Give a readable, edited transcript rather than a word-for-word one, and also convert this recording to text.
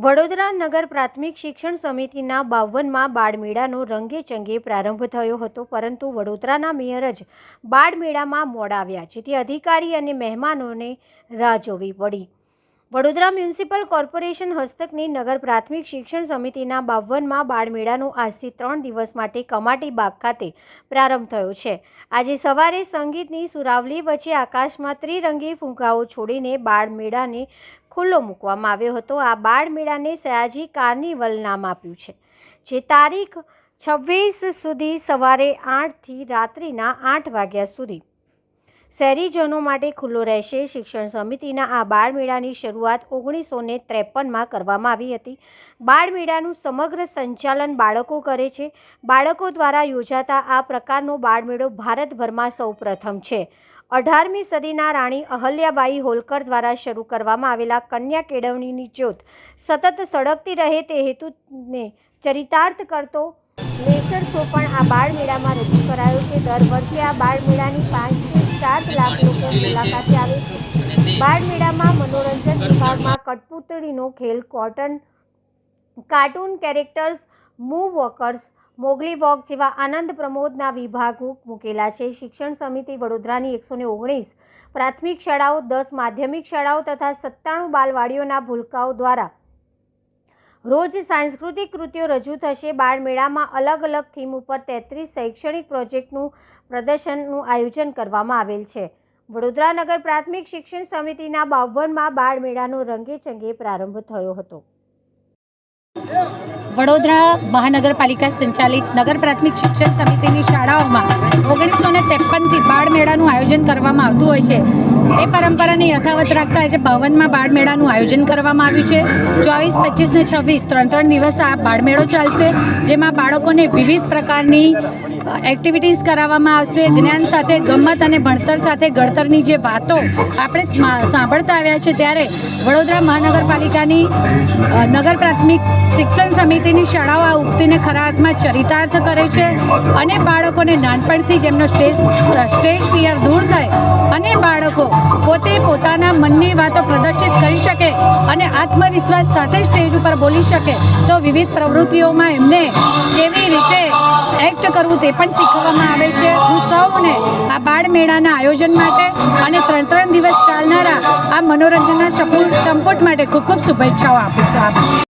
વડોદરા નગર પ્રાથમિક શિક્ષણ સમિતિના 52મા બાળમેળાનો રંગેચંગે પ્રારંભ થયો હતો, પરંતુ વડોદરાના મેયર જ બાળમેળામાં મોડા આવ્યા, જેથી અધિકારી અને મહેમાનોને રાહ જોવી પડી. વડોદરા મ્યુનિસિપલ કોર્પોરેશન હસ્તકની નગર પ્રાથમિક શિક્ષણ સમિતિના 52મા બાળમેળાનો આજથી 3 દિવસ માટે કમાટી બાગ ખાતે પ્રારંભ થયો છે. આજે સવારે સંગીતની સુરાવલી વચ્ચે આકાશમાં ત્રિરંગી ફુગ્ગાઓ છોડીને બાળમેળાને ખુલ્લો મૂકવામાં આવ્યો હતો. આ બાળમેળાને સયાજી કાર્નિવલ નામ આપ્યું છે, જે તારીખ 26 સુધી સવારે 8 થી રાત્રિના 8 વાગ્યા સુધી શહેરીજનો માટે ખુલ્લો રહેશે. શિક્ષણ સમિતિના આ બાળમેળાની શરૂઆત 1953માં કરવામાં આવી હતી. બાળમેળાનું સમગ્ર સંચાલન બાળકો કરે છે. બાળકો દ્વારા યોજાતા આ પ્રકારનો બાળમેળો ભારતભરમાં સૌપ્રથમ છે. 18મી સદીના રાણી અહલ્યાબાઈ હોલકર દ્વારા શરૂ કરવામાં આવેલા કન્યા કેળવણીની જ્યોત સતત સળગતી રહે તે હેતુને ચરિતાર્થ કરતો લેસર શો પણ આ બાળમેળામાં રજૂ કરાયો છે. દર વર્ષે આ બાળમેળાની 5 થી 7 લાખ લોકો મુલાકાતે આવે છે. બાળમેળામાં મનોરંજન વિભાગમાં કઠપૂતળીનો ખેલ, cartoon characters, move walkers, Mogli walk જેવા આનંદ પ્રમોદના વિભાગો મૂકેલા છે. શિક્ષણ સમિતિ વડોદરાની 119 પ્રાથમિક શાળાઓ, 10 માધ્યમિક શાળાઓ તથા 97 બાલવાડીઓના ભૂલકાઓ દ્વારા રોજ સાંસ્કૃતિક કૃતિઓ રજૂ થશે. બાળમેળામાં અલગ અલગ થીમ ઉપર 33 શૈક્ષણિક પ્રોજેક્ટનું પ્રદર્શનનું આયોજન કરવામાં આવેલ છે. વડોદરા નગર પ્રાથમિક શિક્ષણ સમિતિના 52મા બાળમેળાનો રંગેચંગે પ્રારંભ થયો હતો. વડોદરા મહાનગરપાલિકા સંચાલિત નગર પ્રાથમિક શિક્ષણ સમિતિની શાળાઓમાં 1953થી બાળમેળાનું આયોજન કરવામાં આવતું હોય છે. એ પરંપરાને યથાવત રાખતા આજે 52મા બાળમેળાનું આયોજન કરવામાં આવ્યું છે. 24, 25 ને 26 3 દિવસ આ બાળમેળો ચાલશે, જેમાં બાળકોને વિવિધ પ્રકારની એક્ટિવિટીઝ કરાવવામાં આવશે. જ્ઞાન સાથે ગમ્મત અને ભણતર સાથે ઘડતરની જે વાતો આપણે સાંભળતા આવ્યા છે, ત્યારે વડોદરા મહાનગરપાલિકાની નગર પ્રાથમિક શિક્ષણ સમિતિની શાળાઓ આ ઉક્તિને ખરા અર્થમાં ચરિતાર્થ કરે છે અને બાળકોને નાનપણથી જેમનો સ્ટેજ ફિયર દૂર થાય અને બાળકો પોતે પોતાના મનની વાતો પ્રદર્શિત કરી શકે અને આત્મવિશ્વાસ સાથે સ્ટેજ ઉપર બોલી શકે, તો વિવિધ પ્રવૃત્તિઓમાં એમને કેવી રીતે એક્ટ કરવું તે પણ શીખવવામાં આવે છે. હું સૌને આ બાળમેળાના આયોજન માટે અને 3 દિવસ ચાલનારા આ મનોરંજનના સંપુટ માટે ખૂબ ખૂબ શુભેચ્છાઓ આપું છું.